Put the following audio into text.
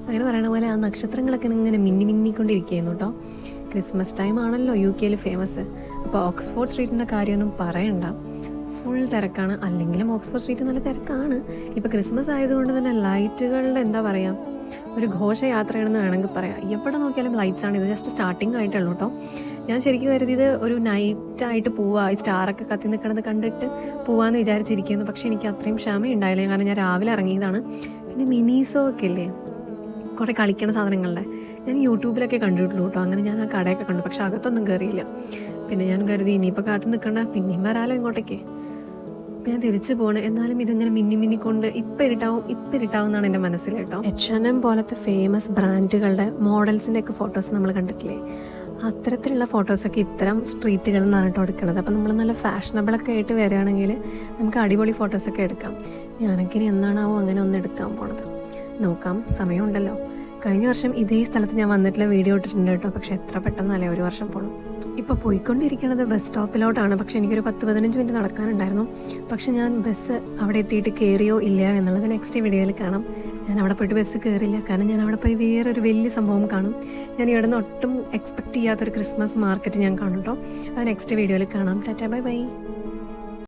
അങ്ങനെ പറയണ പോലെ ആ നക്ഷത്രങ്ങളൊക്കെ ഇങ്ങനെ മിന്നിക്കൊണ്ടിരിക്കുകയായിരുന്നു കേട്ടോ. ക്രിസ്മസ് ടൈം ആണല്ലോ UK ഫേമസ്. അപ്പോൾ ഓക്സ്ഫോർഡ് സ്ട്രീറ്റിൻ്റെ കാര്യമൊന്നും പറയണ്ട, ഫുൾ തിരക്കാണ്. അല്ലെങ്കിലും ഓക്സ്ഫോർഡ് സ്ട്രീറ്റ് നല്ല തിരക്കാണ്. ഇപ്പോൾ ക്രിസ്മസ് ആയതുകൊണ്ട് തന്നെ ലൈറ്റുകളുടെ എന്താ പറയുക, ഒരു ഘോഷയാത്രയാണെന്ന് വേണമെങ്കിൽ പറയാം. എവിടെ നോക്കിയാലും ലൈറ്റ്സാണ്. ഇത് ജസ്റ്റ് സ്റ്റാർട്ടിങ് ആയിട്ടുള്ളൂ കേട്ടോ. ഞാൻ ശരിക്കും കരുതിയത് ഒരു നൈറ്റായിട്ട് പോവുക, ഈ സ്റ്റാറൊക്കെ കത്തി നിൽക്കണത് കണ്ടിട്ട് പോവാമെന്ന് വിചാരിച്ചിരിക്കുന്നു. പക്ഷേ എനിക്ക് അത്രയും ക്ഷമ ഉണ്ടായില്ല, കാരണം ഞാൻ രാവിലെ ഇറങ്ങിയതാണ്. പിന്നെ മിനീസോ ഒക്കെ ഇല്ലേ, കുറേ കളിക്കണ സാധനങ്ങളുടെ ഞാൻ യൂട്യൂബിലൊക്കെ കണ്ടിട്ടുള്ളൂ കേട്ടോ. അങ്ങനെ ഞാൻ ആ കടയൊക്കെ കണ്ടു, പക്ഷെ അകത്തൊന്നും കയറിയില്ല. പിന്നെ ഞാൻ കരുതി ഇനിയിപ്പോൾ കാത്തു നിൽക്കണ്ട, പിന്നെയും വരാലോ ഇങ്ങോട്ടേക്ക്. അപ്പം ഞാൻ തിരിച്ചു പോകണം. എന്നാലും ഇതിങ്ങനെ മിന്നിക്കൊണ്ട് ഇപ്പം ഇരുട്ടാവും എന്നാണ് എൻ്റെ മനസ്സിൽ കേട്ടോ. H&M പോലത്തെ ഫേമസ് ബ്രാൻഡുകളുടെ മോഡൽസിൻ്റെ ഒക്കെ ഫോട്ടോസ് നമ്മൾ കണ്ടിട്ടില്ലേ, അത്തരത്തിലുള്ള ഫോട്ടോസൊക്കെ ഇത്തരം സ്ട്രീറ്റുകളിൽ നിന്നാണ് കേട്ടോ എടുക്കുന്നത്. അപ്പം നമ്മൾ നല്ല ഫാഷനബിളൊക്കെ ആയിട്ട് വരികയാണെങ്കിൽ നമുക്ക് അടിപൊളി ഫോട്ടോസൊക്കെ എടുക്കാം. ഞാനൊക്കെ ഇനി എന്നാണാവോ അങ്ങനെ ഒന്ന് എടുക്കാൻ പോണത്, നോക്കാം, സമയമുണ്ടല്ലോ. കഴിഞ്ഞ വർഷം ഇതേ സ്ഥലത്ത് ഞാൻ വന്നിട്ടുള്ള വീഡിയോ ഇട്ടിട്ടുണ്ട് കേട്ടോ. പക്ഷേ എത്ര പെട്ടെന്നല്ലേ 1 വർഷം പോകണം. ഇപ്പോൾ പോയിക്കൊണ്ടിരിക്കുന്നത് ബസ് സ്റ്റോപ്പിലോട്ടാണ്. പക്ഷേ എനിക്കൊരു 10-15 മിനിറ്റ് നടക്കാനുണ്ടായിരുന്നു. പക്ഷേ ഞാൻ ബസ് അവിടെ എത്തിയിട്ട് കയറിയോ ഇല്ലയോ എന്നുള്ളത് നെക്സ്റ്റ് വീഡിയോയിൽ കാണാം. ഞാൻ അവിടെ പോയിട്ട് ബസ് കയറില്ല, കാരണം ഞാൻ അവിടെ പോയി വേറൊരു വലിയ സംഭവം കാണും. ഞാൻ ഇവിടെ നിന്ന് ഒട്ടും എക്സ്പെക്റ്റ് ചെയ്യാത്തൊരു ക്രിസ്മസ് മാർക്കറ്റ് ഞാൻ കാണും കേട്ടോ. അത് നെക്സ്റ്റ് വീഡിയോയിൽ കാണാം. Tata, bye bye.